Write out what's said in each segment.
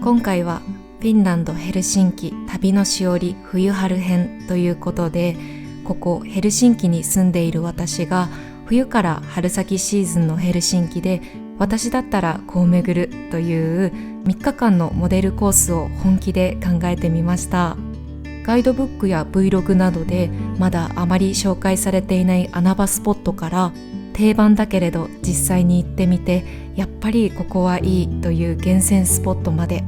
今回はフィンランドヘルシンキ旅のしおり冬春編ということで、ここヘルシンキに住んでいる私が冬から春先シーズンのヘルシンキで私だったらこう巡るという3日間のモデルコースを本気で考えてみました。ガイドブックや Vlog などでまだあまり紹介されていない穴場スポットから、定番だけれど実際に行ってみてやっぱりここはいいという厳選スポットまで、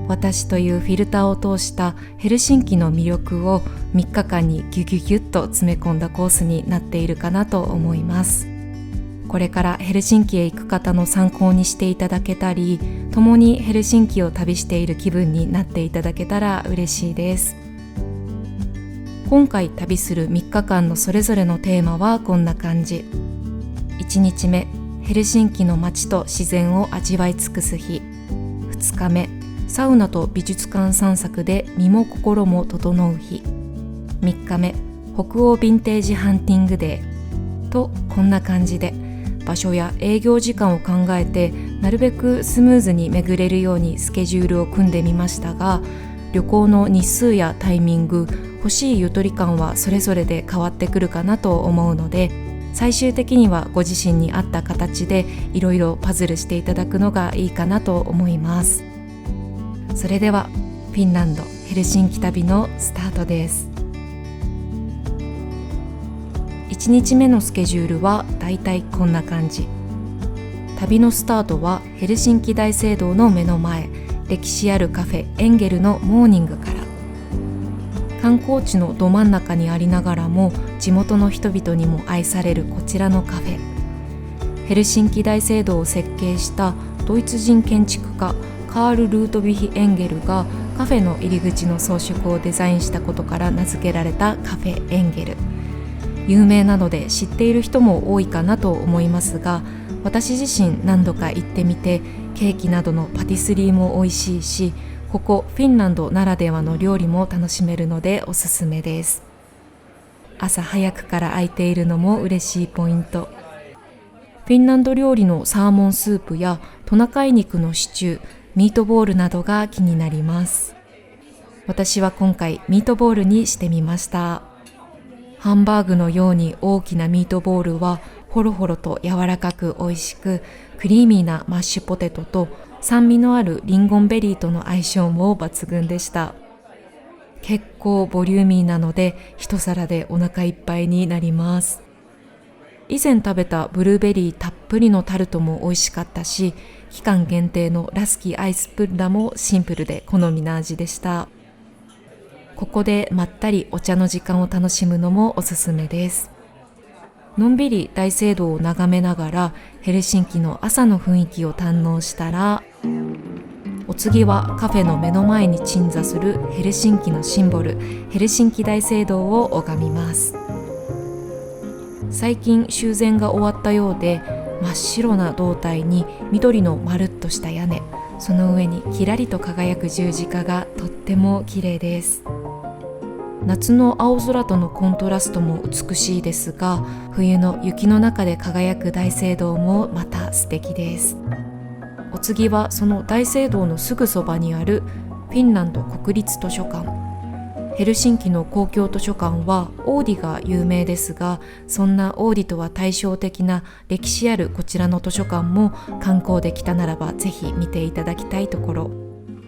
私というフィルターを通したヘルシンキの魅力を3日間にギュギュギュッと詰め込んだコースになっているかなと思います。これからヘルシンキへ行く方の参考にしていただけたり、共にヘルシンキを旅している気分になっていただけたら嬉しいです。今回旅する3日間のそれぞれのテーマはこんな感じ。1日目、ヘルシンキの街と自然を味わい尽くす日。2日目、サウナと美術館散策で身も心も整う日。3日目、北欧ヴィンテージハンティングデーと、こんな感じで場所や営業時間を考えてなるべくスムーズに巡れるようにスケジュールを組んでみましたが、旅行の日数やタイミング、欲しいゆとり感はそれぞれで変わってくるかなと思うので、最終的にはご自身に合った形でいろいろパズルしていただくのがいいかなと思います。それではフィンランドヘルシンキ旅のスタートです。1日目のスケジュールはだいたいこんな感じ。旅のスタートはヘルシンキ大聖堂の目の前、歴史あるカフェエンゲルのモーニングから。観光地のど真ん中にありながらも地元の人々にも愛されるこちらのカフェ。ヘルシンキ大聖堂を設計したドイツ人建築家カール・ルートヴィヒ・エンゲルがカフェの入り口の装飾をデザインしたことから名付けられたカフェエンゲル。有名なので知っている人も多いかなと思いますが、私自身何度か行ってみて、ケーキなどのパティスリーも美味しいし、ここフィンランドならではの料理も楽しめるのでおすすめです。朝早くから空いているのも嬉しいポイント。フィンランド料理のサーモンスープやトナカイ肉のシチュー、ミートボールなどが気になります。私は今回ミートボールにしてみました。ハンバーグのように大きなミートボールはホロホロと柔らかく美味しく、クリーミーなマッシュポテトと酸味のあるリンゴンベリーとの相性も抜群でした。結構ボリューミーなので一皿でお腹いっぱいになります。以前食べたブルーベリーたっぷりのタルトも美味しかったし、期間限定のラスキーアイスプッラもシンプルで好みな味でした。ここでまったりお茶の時間を楽しむのもおすすめです。のんびり大聖堂を眺めながらヘルシンキの朝の雰囲気を堪能したら、お次はカフェの目の前に鎮座するヘルシンキのシンボル、ヘルシンキ大聖堂を拝みます。最近修繕が終わったようで、真っ白な胴体に緑のまるっとした屋根、その上にキラリと輝く十字架がとっても綺麗です。夏の青空とのコントラストも美しいですが、冬の雪の中で輝く大聖堂もまた素敵です。お次はその大聖堂のすぐそばにあるフィンランド国立図書館。ヘルシンキの公共図書館はオーディが有名ですが、そんなオーディとは対照的な歴史あるこちらの図書館も観光で来たならばぜひ見ていただきたいところ。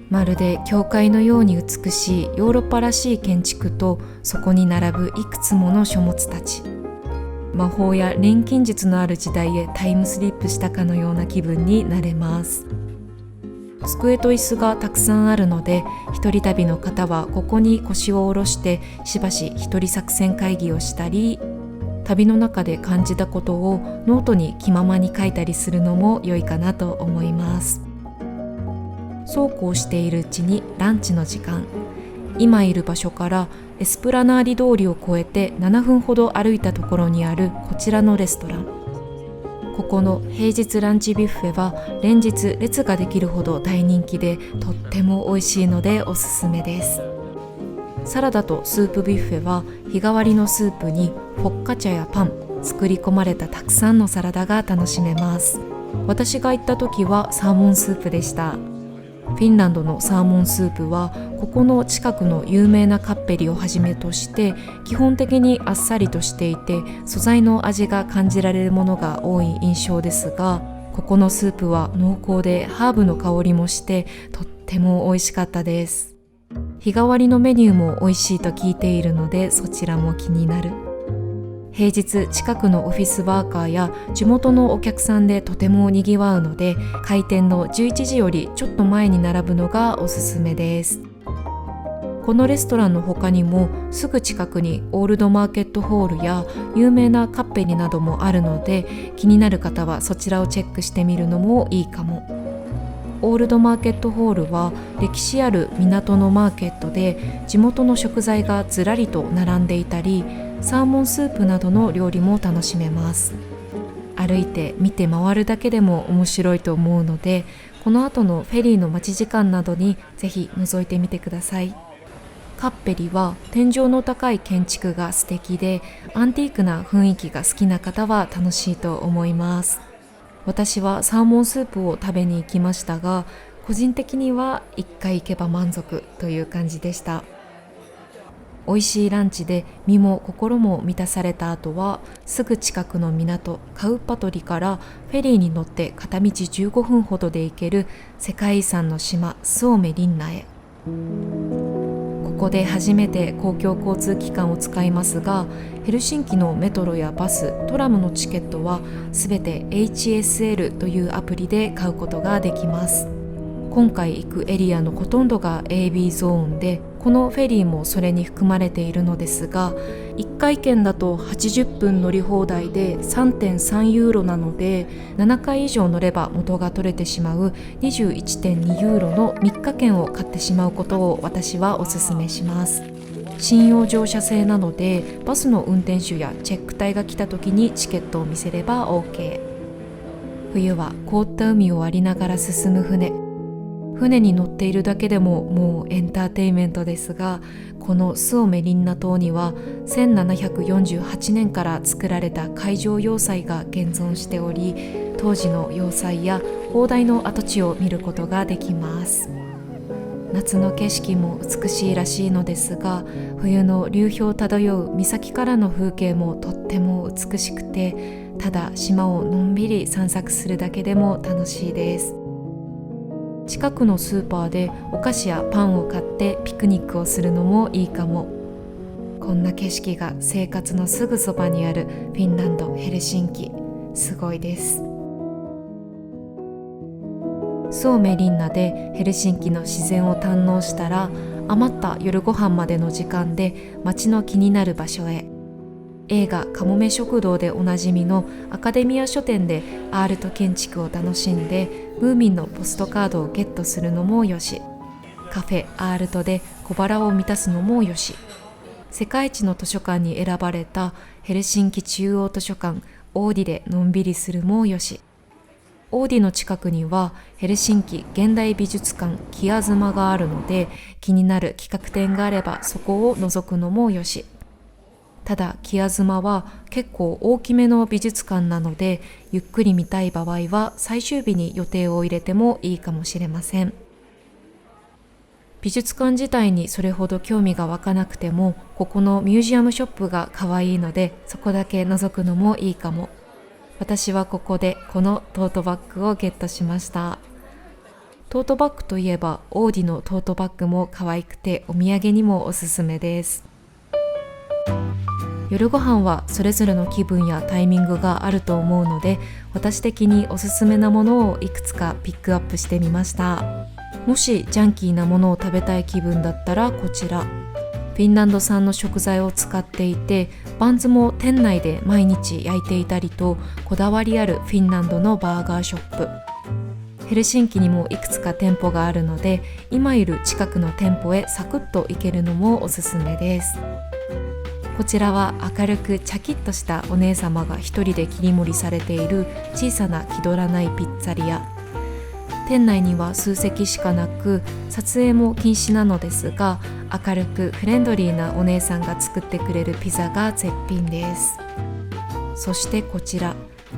まるで教会のように美しいヨーロッパらしい建築と、そこに並ぶいくつもの書物たち。魔法や錬金術のある時代へタイムスリップしたかのような気分になれます。机と椅子がたくさんあるので、一人旅の方はここに腰を下ろしてしばし一人作戦会議をしたり、旅の中で感じたことをノートに気ままに書いたりするのも良いかなと思います。そうこうしているうちにランチの時間。今いる場所からエスプラナーディ通りを越えて7分ほど歩いたところにあるこちらのレストラン。ここの平日ランチビュッフェは連日列ができるほど大人気で、とっても美味しいのでおすすめです。サラダとスープビュッフェは日替わりのスープにフォッカ茶やパン、作り込まれたたくさんのサラダが楽しめます。私が行った時はサーモンスープでした。フィンランドのサーモンスープはここの近くの有名なカッペリをはじめとして基本的にあっさりとしていて素材の味が感じられるものが多い印象ですが、ここのスープは濃厚でハーブの香りもしてとっても美味しかったです。日替わりのメニューも美味しいと聞いているのでそちらも気になる。平日近くのオフィスワーカーや地元のお客さんでとてもにぎわうので、開店の11時よりちょっと前に並ぶのがおすすめです。このレストランの他にもすぐ近くにオールドマーケットホールや有名なカッペリなどもあるので、気になる方はそちらをチェックしてみるのもいいかも。オールドマーケットホールは歴史ある港のマーケットで地元の食材がずらりと並んでいたり、サーモンスープなどの料理も楽しめます。歩いて見て回るだけでも面白いと思うので、この後のフェリーの待ち時間などにぜひ覗いてみてください。カッペリは天井の高い建築が素敵で、アンティークな雰囲気が好きな方は楽しいと思います。私はサーモンスープを食べに行きましたが、個人的には1回行けば満足という感じでした。美味しいランチで身も心も満たされた後は、すぐ近くの港カウパトリからフェリーに乗って片道15分ほどで行ける世界遺産の島スオメリンナへ。ここで初めて公共交通機関を使いますが、ヘルシンキのメトロやバス、トラムのチケットはすべて HSL というアプリで買うことができます。今回行くエリアのほとんどが AB ゾーンで、このフェリーもそれに含まれているのですが、1回券だと80分乗り放題で 3.3 ユーロなので、7回以上乗れば元が取れてしまう 21.2 ユーロの3日券を買ってしまうことを私はおすすめします。信用乗車制なので、バスの運転手やチェック隊が来た時にチケットを見せれば OK。 冬は凍った海を割りながら進む船に乗っているだけでももうエンターテインメントですが、このスオメリンナ島には1748年から作られた海上要塞が現存しており、当時の要塞や砲台の跡地を見ることができます。夏の景色も美しいらしいのですが、冬の流氷漂う岬からの風景もとっても美しくて、ただ島をのんびり散策するだけでも楽しいです。近くのスーパーでお菓子やパンを買ってピクニックをするのもいいかも。こんな景色が生活のすぐそばにあるフィンランド・ヘルシンキ、すごいです。スオメリンナでヘルシンキの自然を堪能したら、余った夜ご飯までの時間で街の気になる場所へ。映画かもめ食堂でおなじみのアカデミア書店でアールト建築を楽しんで、ムーミンのポストカードをゲットするのもよし、カフェアールトで小腹を満たすのもよし、世界一の図書館に選ばれたヘルシンキ中央図書館オーディでのんびりするもよし、オーディの近くにはヘルシンキ現代美術館キアズマがあるので、気になる企画展があればそこを覗くのもよし。ただキアズマは結構大きめの美術館なので、ゆっくり見たい場合は最終日に予定を入れてもいいかもしれません。美術館自体にそれほど興味が湧かなくても、ここのミュージアムショップが可愛いので、そこだけ覗くのもいいかも。私はここでこのトートバッグをゲットしました。トートバッグといえばオーディのトートバッグも可愛くてお土産にもおすすめです。夜ご飯はそれぞれの気分やタイミングがあると思うので、私的におすすめなものをいくつかピックアップしてみました。もしジャンキーなものを食べたい気分だったらこちら。フィンランド産の食材を使っていて、バンズも店内で毎日焼いていたりと、こだわりあるフィンランドのバーガーショップ。ヘルシンキにもいくつか店舗があるので、今いる近くの店舗へサクッと行けるのもおすすめです。こちらは明るくチャキッとしたお姉様が一人で切り盛りされている小さな気取らないピッツァリア。店内には数席しかなく、撮影も禁止なのですが、明るくフレンドリーなお姉さんが作ってくれるピザが絶品です。そしてこちら、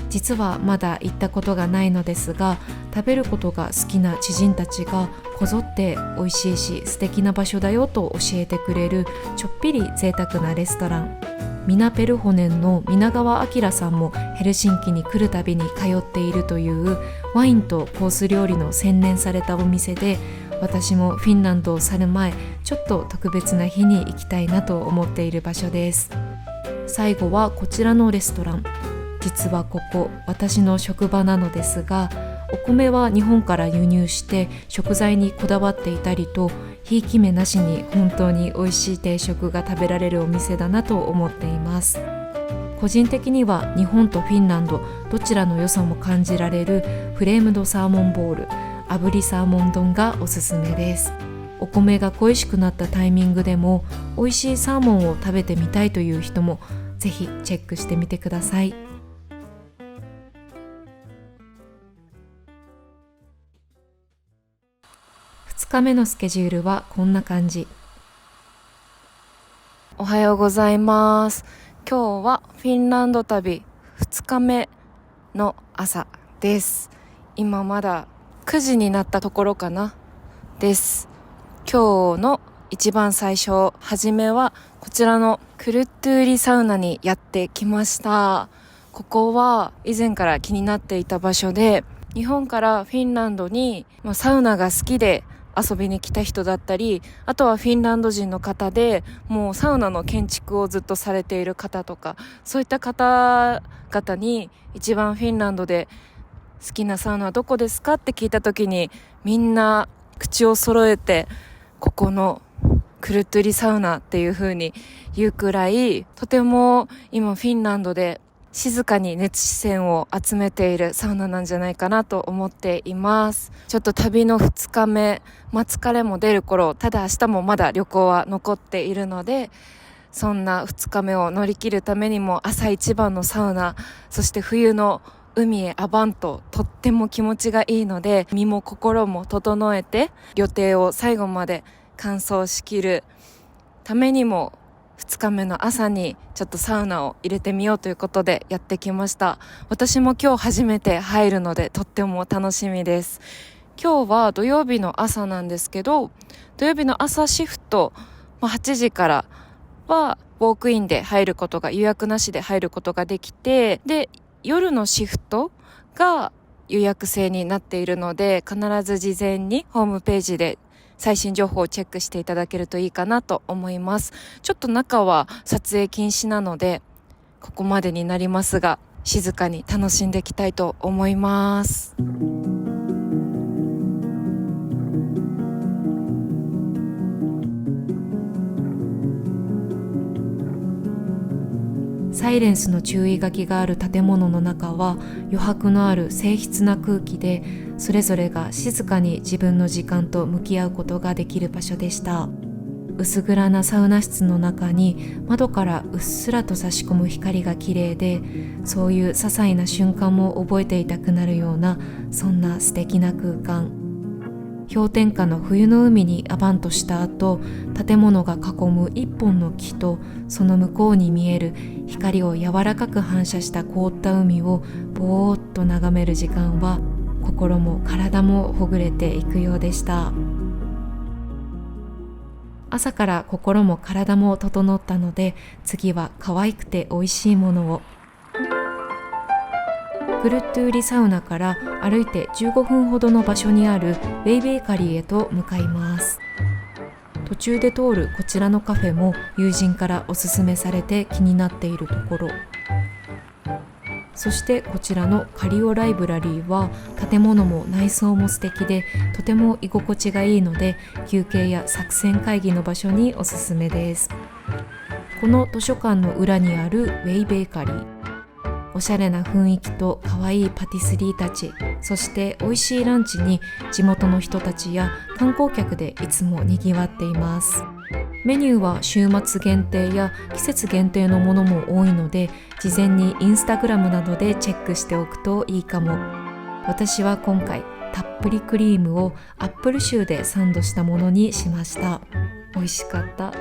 実はまだ行ったことがないのですが、食べることが好きな知人たちがこぞって美味しいし素敵な場所だよと教えてくれるちょっぴり贅沢なレストラン。ミナペルホネンの皆川明さんもヘルシンキに来るたびに通っているというワインとコース料理の洗練されたお店で、私もフィンランドを去る前ちょっと特別な日に行きたいなと思っている場所です。最後はこちらのレストラン。実はここ私の職場なのですが、お米は日本から輸入して食材にこだわっていたりと、ひいき目なしに本当に美味しい定食が食べられるお店だなと思っています。個人的には日本とフィンランドどちらの良さも感じられるフレームドサーモンボール、炙りサーモン丼がおすすめです。お米が恋しくなったタイミングでも美味しいサーモンを食べてみたいという人もぜひチェックしてみてください。2日目のスケジュールはこんな感じ。おはようございます。今日はフィンランド旅2日目の朝です。今まだ9時になったところかなです。今日の一番最初、初めはこちらのクルットゥーリサウナにやってきました。ここは以前から気になっていた場所で、日本からフィンランドにサウナが好きで遊びに来た人だったり、あとはフィンランド人の方でもうサウナの建築をずっとされている方とか、そういった方々に一番フィンランドで好きなサウナはどこですかって聞いた時に、みんな口を揃えてここのクルットゥリサウナっていう風に言うくらい、とても今フィンランドで静かに熱視線を集めているサウナなんじゃないかなと思っています。ちょっと旅の2日目、疲れも出る頃、ただ明日もまだ旅行は残っているので、そんな2日目を乗り切るためにも朝一番のサウナ、そして冬の海へアバンととっても気持ちがいいので、身も心も整えて旅程を最後まで完走しきるためにも、2日目の朝にちょっとサウナを入れてみようということでやってきました。私も今日初めて入るのでとっても楽しみです。今日は土曜日の朝なんですけど、土曜日の朝シフト、8時からはウォークインで入ることが、予約なしで入ることができて、で夜のシフトが予約制になっているので、必ず事前にホームページで最新情報をチェックしていただけるといいかなと思います。ちょっと中は撮影禁止なのでここまでになりますが、静かに楽しんでいきたいと思います。サイレンスの注意書きがある建物の中は余白のある静謐な空気で、それぞれが静かに自分の時間と向き合うことができる場所でした。薄暗なサウナ室の中に窓からうっすらと差し込む光が綺麗で、そういう些細な瞬間も覚えていたくなるような、そんな素敵な空間。氷点下の冬の海にアバンとした後、建物が囲む一本の木とその向こうに見える光を柔らかく反射した凍った海をぼーっと眺める時間は、心も体もほぐれていくようでした。朝から心も体も整ったので、次は可愛くて美味しいものを。クルットゥーリサウナから歩いて15分ほどの場所にあるウェイベーカリーへと向かいます。途中で通るこちらのカフェも友人からおすすめされて気になっているところ。そしてこちらのカリオライブラリーは建物も内装も素敵で、とても居心地がいいので休憩や作戦会議の場所におすすめです。この図書館の裏にあるウェイベーカリー、おしゃれな雰囲気と可愛いパティスリーたち、そして美味しいランチに地元の人たちや観光客でいつも賑わっています。メニューは週末限定や季節限定のものも多いので、事前にインスタグラムなどでチェックしておくといいかも。私は今回たっぷりクリームをアップルシューでサンドしたものにしました。美味しかった。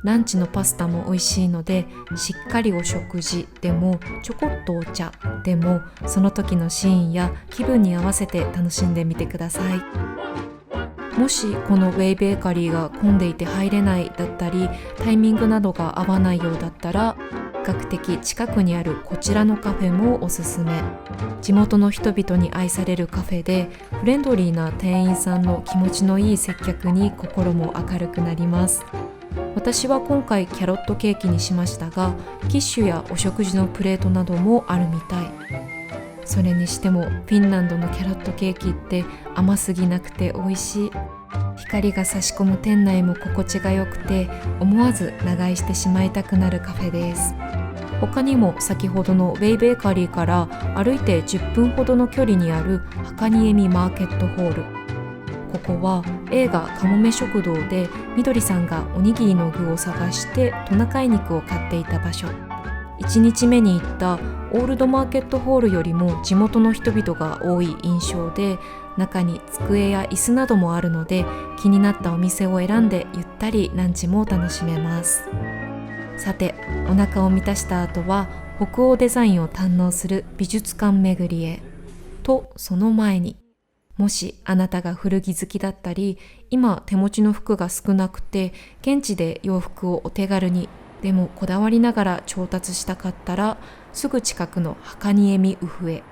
ランチのパスタも美味しいので、しっかりお食事でもちょこっとお茶でも、その時のシーンや気分に合わせて楽しんでみてください。もしこのウェイベーカリーが混んでいて入れないだったり、タイミングなどが合わないようだったら、比較的近くにあるこちらのカフェもおすすめ。地元の人々に愛されるカフェで、フレンドリーな店員さんの気持ちのいい接客に心も明るくなります。私は今回キャロットケーキにしましたが、キッシュやお食事のプレートなどもあるみたい。それにしてもフィンランドのキャロットケーキって甘すぎなくて美味しい。光が差し込む店内も心地が良くて、思わず長居してしまいたくなるカフェです。他にも先ほどのウェイベーカリーから歩いて10分ほどの距離にあるハカニエミマーケットホール。ここは映画かもめ食堂でみどりさんがおにぎりの具を探してトナカイ肉を買っていた場所。1日目に行ったオールドマーケットホールよりも地元の人々が多い印象で、中に机や椅子などもあるので、気になったお店を選んでゆったりランチも楽しめます。さて、お腹を満たした後は北欧デザインを堪能する美術館巡りへ。とその前に、もしあなたが古着好きだったり、今手持ちの服が少なくて現地で洋服をお手軽にでもこだわりながら調達したかったら、すぐ近くのハカニエミウフへ。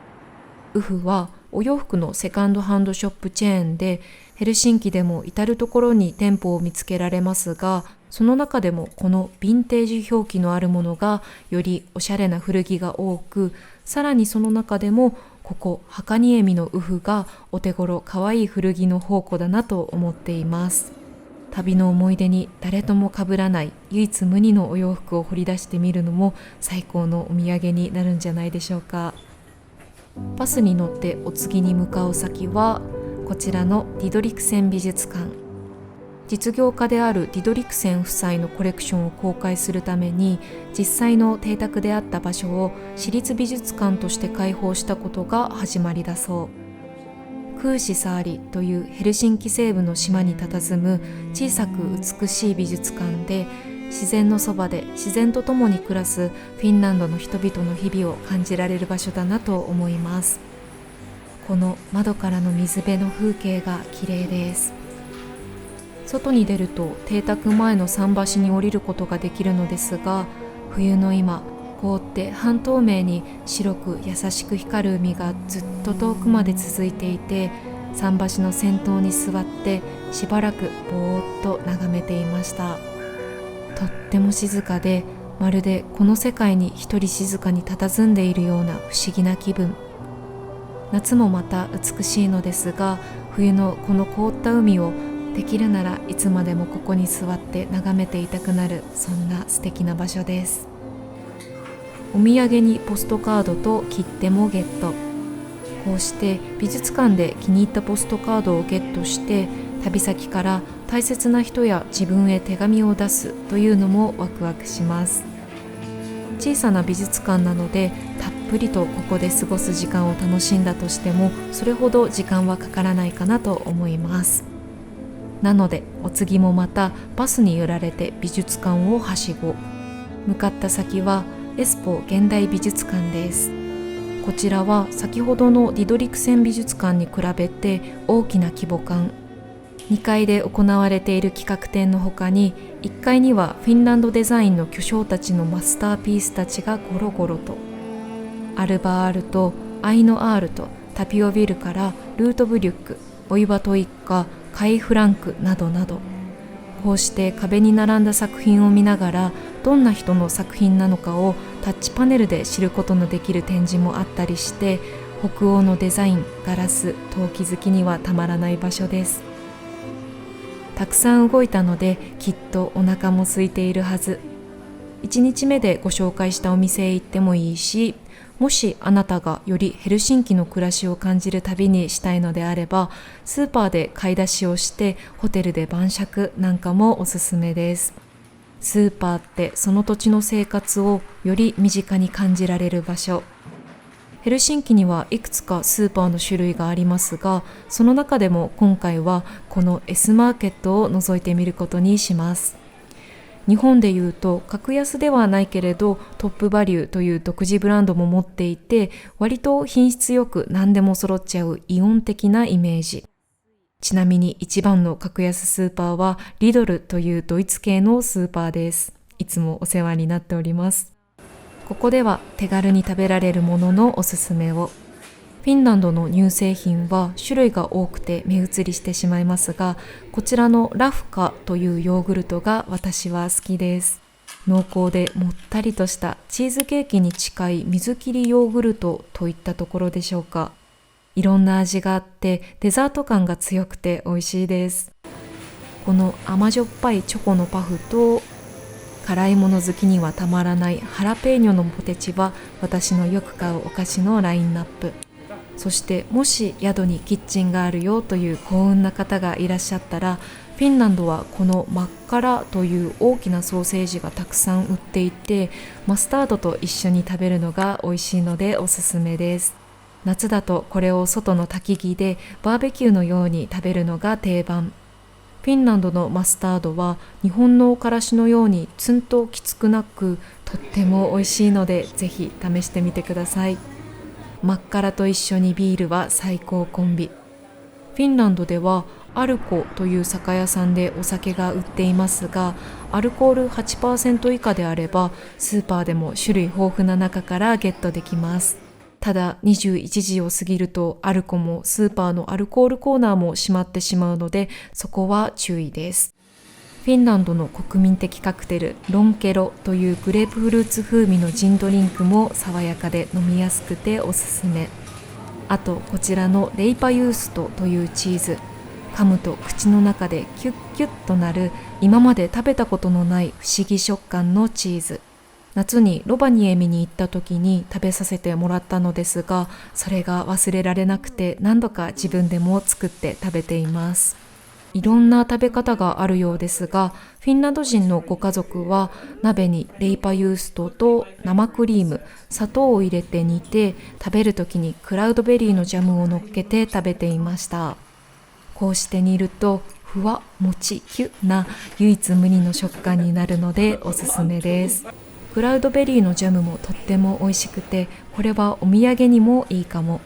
ウフはお洋服のセカンドハンドショップチェーンで、ヘルシンキでも至る所に店舗を見つけられますが、その中でもこのヴィンテージ表記のあるものがよりおしゃれな古着が多く、さらにその中でもここハカニエミのウフがお手頃かわいい古着の宝庫だなと思っています。旅の思い出に誰とも被らない唯一無二のお洋服を掘り出してみるのも最高のお土産になるんじゃないでしょうか。バスに乗ってお次に向かう先はこちらのディドリクセン美術館。実業家であるディドリクセン夫妻のコレクションを公開するために、実際の邸宅であった場所を私立美術館として開放したことが始まりだそう。クーシサーリというヘルシンキ西部の島に佇む小さく美しい美術館で、自然のそばで自然と共に暮らすフィンランドの人々の日々を感じられる場所だなと思います。この窓からの水辺の風景が綺麗です。外に出ると邸宅前の桟橋に降りることができるのですが、冬の今、凍って半透明に白く優しく光る海がずっと遠くまで続いていて、桟橋の先頭に座ってしばらくぼーっと眺めていました。とっても静かで、まるでこの世界に一人静かに佇んでいるような不思議な気分。夏もまた美しいのですが、冬のこの凍った海をできるならいつまでもここに座って眺めていたくなる、そんな素敵な場所です。お土産にポストカードと切手もゲット。こうして美術館で気に入ったポストカードをゲットして、旅先から大切な人や自分へ手紙を出すというのもワクワクします。小さな美術館なので、たっぷりとここで過ごす時間を楽しんだとしても、それほど時間はかからないかなと思います。なのでお次もまたバスに揺られて美術館をはしご。向かった先はエスポ現代美術館です。こちらは先ほどのディドリクセン美術館に比べて大きな規模感。2階で行われている企画展の他に、1階にはフィンランドデザインの巨匠たちのマスターピースたちがゴロゴロと。アルバ・アールとアイノ・アールとタピオ・ビルからルートブリュック、オイバト一家、カイ・フランクなどなど、こうして壁に並んだ作品を見ながら、どんな人の作品なのかをタッチパネルで知ることのできる展示もあったりして、北欧のデザイン、ガラス、陶器好きにはたまらない場所です。たくさん動いたのできっとお腹も空いているはず。1日目でご紹介したお店へ行ってもいいし、もしあなたがよりヘルシンキの暮らしを感じる旅にしたいのであれば、スーパーで買い出しをしてホテルで晩酌なんかもおすすめです。スーパーってその土地の生活をより身近に感じられる場所。ヘルシンキにはいくつかスーパーの種類がありますが、その中でも今回はこの S マーケットを覗いてみることにします。日本でいうと格安ではないけれどトップバリューという独自ブランドも持っていて、割と品質よく何でも揃っちゃうイオン的なイメージ。ちなみに一番の格安スーパーはリドルというドイツ系のスーパーです。いつもお世話になっております。ここでは手軽に食べられるもののおすすめを。フィンランドの乳製品は種類が多くて目移りしてしまいますが、こちらのラフカというヨーグルトが私は好きです。濃厚でもったりとしたチーズケーキに近い水切りヨーグルトといったところでしょうか。いろんな味があってデザート感が強くて美味しいです。この甘じょっぱいチョコのパフと辛いもの好きにはたまらないハラペーニョのポテチは私のよく買うお菓子のラインナップ。そしてもし宿にキッチンがあるよという幸運な方がいらっしゃったら、フィンランドはこのマッカラという大きなソーセージがたくさん売っていて、マスタードと一緒に食べるのが美味しいのでおすすめです。夏だとこれを外の焚き木でバーベキューのように食べるのが定番。フィンランドのマスタードは日本のからしのようにツンときつくなく、とっても美味しいのでぜひ試してみてください。マッカラと一緒にビールは最高コンビ。フィンランドではアルコという酒屋さんでお酒が売っていますが、アルコール 8% 以下であればスーパーでも種類豊富な中からゲットできます。ただ21時を過ぎるとアルコもスーパーのアルコールコーナーも閉まってしまうので、そこは注意です。フィンランドの国民的カクテルロンケロというグレープフルーツ風味のジンドリンクも爽やかで飲みやすくておすすめ。あとこちらのレイパユーストというチーズ、噛むと口の中でキュッキュッとなる今まで食べたことのない不思議食感のチーズ。夏にロバニエ見に行った時に食べさせてもらったのですが、それが忘れられなくて何度か自分でも作って食べています。いろんな食べ方があるようですが、フィンランド人のご家族は鍋にレイパユーストと生クリーム、砂糖を入れて煮て、食べるときにクラウドベリーのジャムを乗っけて食べていました。こうして煮るとふわもちキュな唯一無二の食感になるのでおすすめです。クラウドベリーのジャムもとっても美味しくて、これはお土産にもいいかも。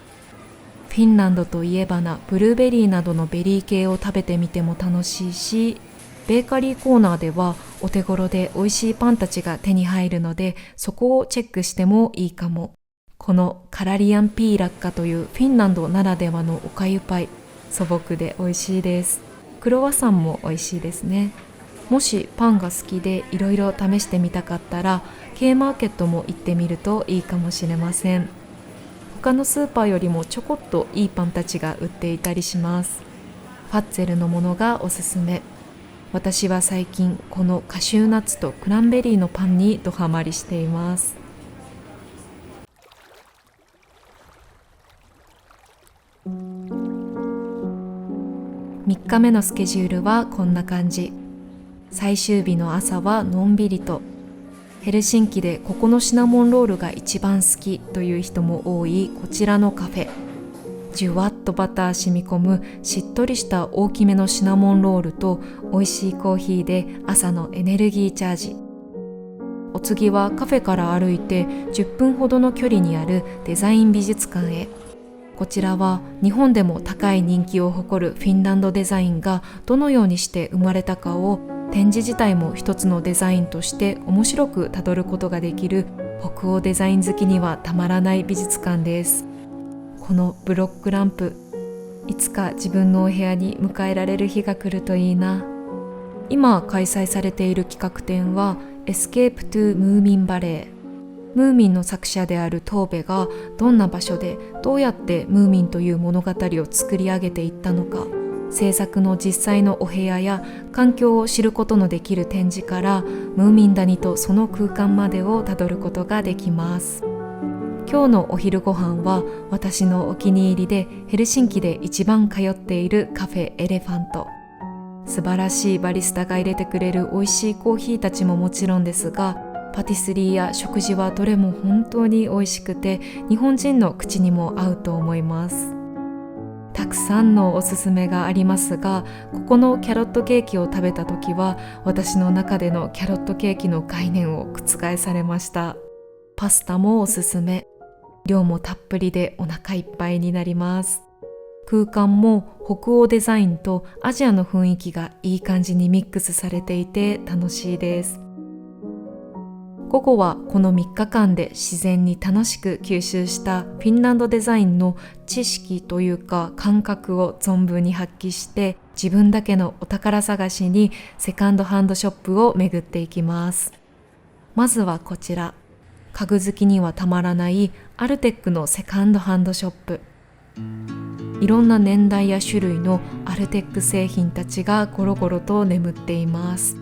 フィンランドといえばブルーベリーなどのベリー系を食べてみても楽しいし、ベーカリーコーナーではお手頃で美味しいパンたちが手に入るので、そこをチェックしてもいいかも。このカラリアンピーラッカというフィンランドならではのおかゆパイ、素朴で美味しいです。クロワッサンも美味しいですね。もしパンが好きでいろいろ試してみたかったら K マーケットも行ってみるといいかもしれません。他のスーパーよりもちょこっといいパンたちが売っていたりします。ファッツェルのものがおすすめ。私は最近このカシューナッツとクランベリーのパンにドハマりしています。3日目のスケジュールはこんな感じ。最終日の朝はのんびりと。ヘルシンキでここのシナモンロールが一番好きという人も多いこちらのカフェ。じゅわっとバター染み込むしっとりした大きめのシナモンロールと美味しいコーヒーで朝のエネルギーチャージ。お次はカフェから歩いて10分ほどの距離にあるデザイン美術館へ。こちらは日本でも高い人気を誇るフィンランドデザインがどのようにして生まれたかを、展示自体も一つのデザインとして面白くたどることができる北欧デザイン好きにはたまらない美術館です。このブロックランプ、いつか自分のお部屋に迎えられる日が来るといいな。今開催されている企画展はエスケープトゥムーミンバレー。ムーミンの作者であるトーベがどんな場所でどうやってムーミンという物語を作り上げていったのか、制作の実際のお部屋や環境を知ることのできる展示からムーミン谷とその空間までをたどることができます。今日のお昼ご飯は私のお気に入りでヘルシンキで一番通っているカフェエレファント。素晴らしいバリスタが入れてくれる美味しいコーヒーたちももちろんですが、パティスリーや食事はどれも本当に美味しくて日本人の口にも合うと思います。たくさんのおすすめがありますが、ここのキャロットケーキを食べた時は私の中でのキャロットケーキの概念を覆されました。パスタもおすすめ、量もたっぷりでお腹いっぱいになります。空間も北欧デザインとアジアの雰囲気がいい感じにミックスされていて楽しいです。午後はこの3日間で自然に楽しく吸収したフィンランドデザインの知識というか感覚を存分に発揮して、自分だけのお宝探しにセカンドハンドショップを巡っていきます。まずはこちら、家具好きにはたまらないアルテックのセカンドハンドショップ。いろんな年代や種類のアルテック製品たちがゴロゴロと眠っています。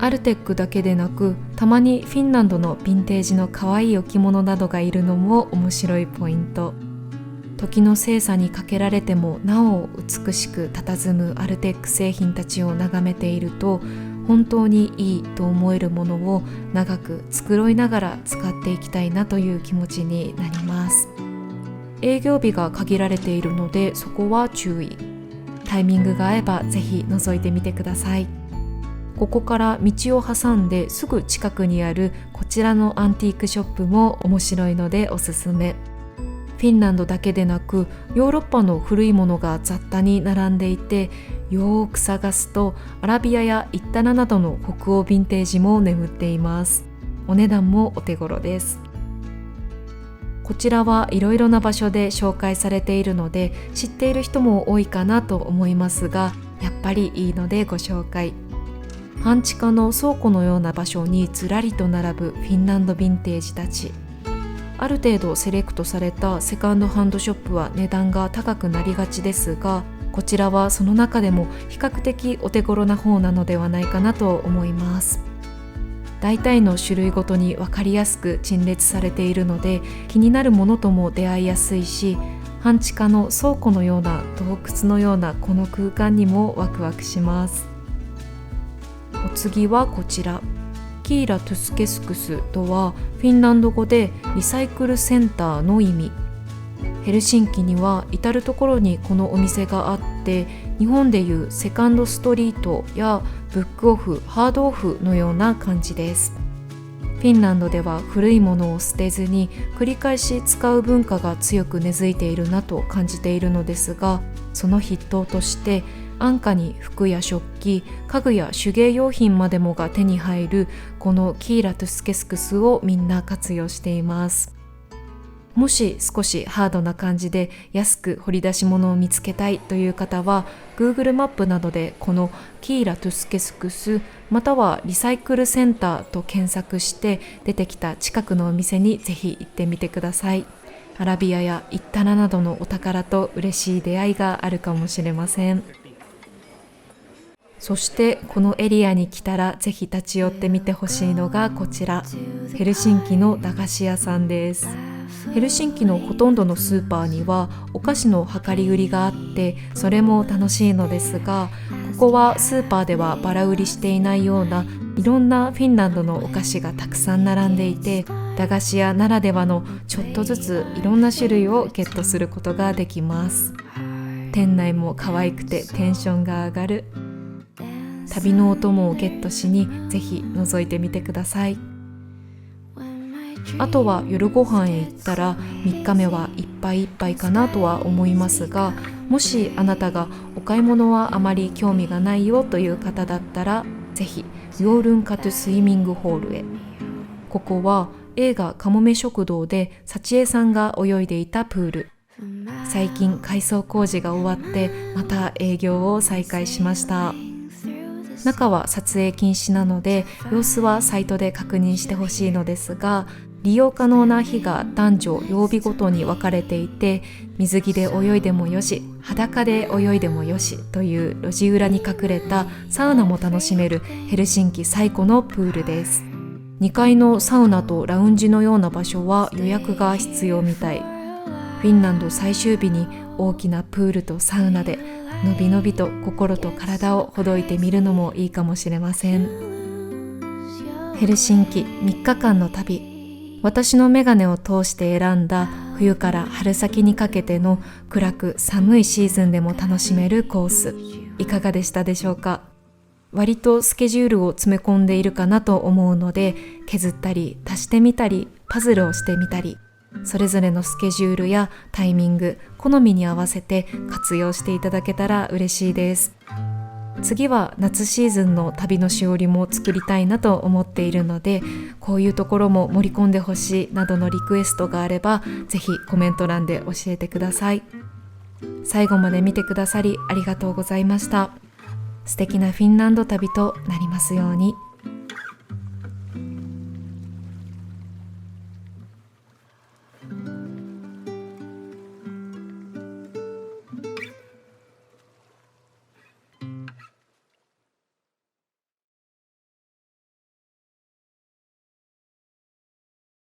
アルテックだけでなく、たまにフィンランドのヴィンテージの可愛い置物などがいるのも面白いポイント。時の精査にかけられてもなお美しく佇むアルテック製品たちを眺めていると、本当にいいと思えるものを長く繕いながら使っていきたいなという気持ちになります。営業日が限られているので、そこは注意。タイミングが合えばぜひ覗いてみてください。ここから道を挟んですぐ近くにあるこちらのアンティークショップも面白いのでおすすめ。フィンランドだけでなくヨーロッパの古いものが雑多に並んでいて、よーく探すとアラビアやイッタナなどの北欧ヴィンテージも眠っています。お値段もお手頃です。こちらはいろいろな場所で紹介されているので知っている人も多いかなと思いますが、やっぱりいいのでご紹介。半地下の倉庫のような場所にずらりと並ぶフィンランドヴィンテージたち。ある程度セレクトされたセカンドハンドショップは値段が高くなりがちですが、こちらはその中でも比較的お手頃な方なのではないかなと思います。大体の種類ごとに分かりやすく陳列されているので、気になるものとも出会いやすいし、半地下の倉庫のような洞窟のようなこの空間にもワクワクします。お次はこちら、キーラ・トゥスケスクスとはフィンランド語でリサイクルセンターの意味。ヘルシンキには至る所にこのお店があって、日本でいうセカンドストリートやブックオフ、ハードオフのような感じです。フィンランドでは古いものを捨てずに繰り返し使う文化が強く根付いているなと感じているのですが、その筆頭として安価に服や食器、家具や手芸用品までもが手に入るこのキーラ・トゥスケスクスをみんな活用しています。もし少しハードな感じで安く掘り出し物を見つけたいという方は Google マップなどでこのキーラ・トゥスケスクスまたはリサイクルセンターと検索して出てきた近くのお店にぜひ行ってみてください。アラビアやイッタナなどのお宝と嬉しい出会いがあるかもしれません。そしてこのエリアに来たらぜひ立ち寄ってみてほしいのがこちら、ヘルシンキの駄菓子屋さんです。ヘルシンキのほとんどのスーパーにはお菓子の量り売りがあって、それも楽しいのですが、ここはスーパーではバラ売りしていないようないろんなフィンランドのお菓子がたくさん並んでいて、駄菓子屋ならではのちょっとずついろんな種類をゲットすることができます。店内も可愛くてテンションが上がる。旅のお供をゲットしにぜひ覗いてみてください。あとは夜ご飯へ行ったら3日目はいっぱいいっぱいかなとは思いますが、もしあなたがお買い物はあまり興味がないよという方だったらぜひヨールンカトゥスイミングホールへ。ここは映画カモメ食堂で幸恵さんが泳いでいたプール。最近改装工事が終わってまた営業を再開しました。中は撮影禁止なので様子はサイトで確認してほしいのですが、利用可能な日が男女曜日ごとに分かれていて、水着で泳いでもよし、裸で泳いでもよしという路地裏に隠れたサウナも楽しめるヘルシンキ最古のプールです。2階のサウナとラウンジのような場所は予約が必要みたい。フィンランド最終日に大きなプールとサウナでのびのびと心と体をほどいてみるのもいいかもしれません。ヘルシンキ3日間の旅。私のメガネを通して選んだ冬から春先にかけての暗く寒いシーズンでも楽しめるコース、いかがでしたでしょうか。割とスケジュールを詰め込んでいるかなと思うので、削ったり足してみたりパズルをしてみたり、それぞれのスケジュールやタイミング、好みに合わせて活用していただけたら嬉しいです。次は夏シーズンの旅のしおりも作りたいなと思っているので、こういうところも盛り込んでほしいなどのリクエストがあれば、ぜひコメント欄で教えてください。最後まで見てくださりありがとうございました。素敵なフィンランド旅となりますように。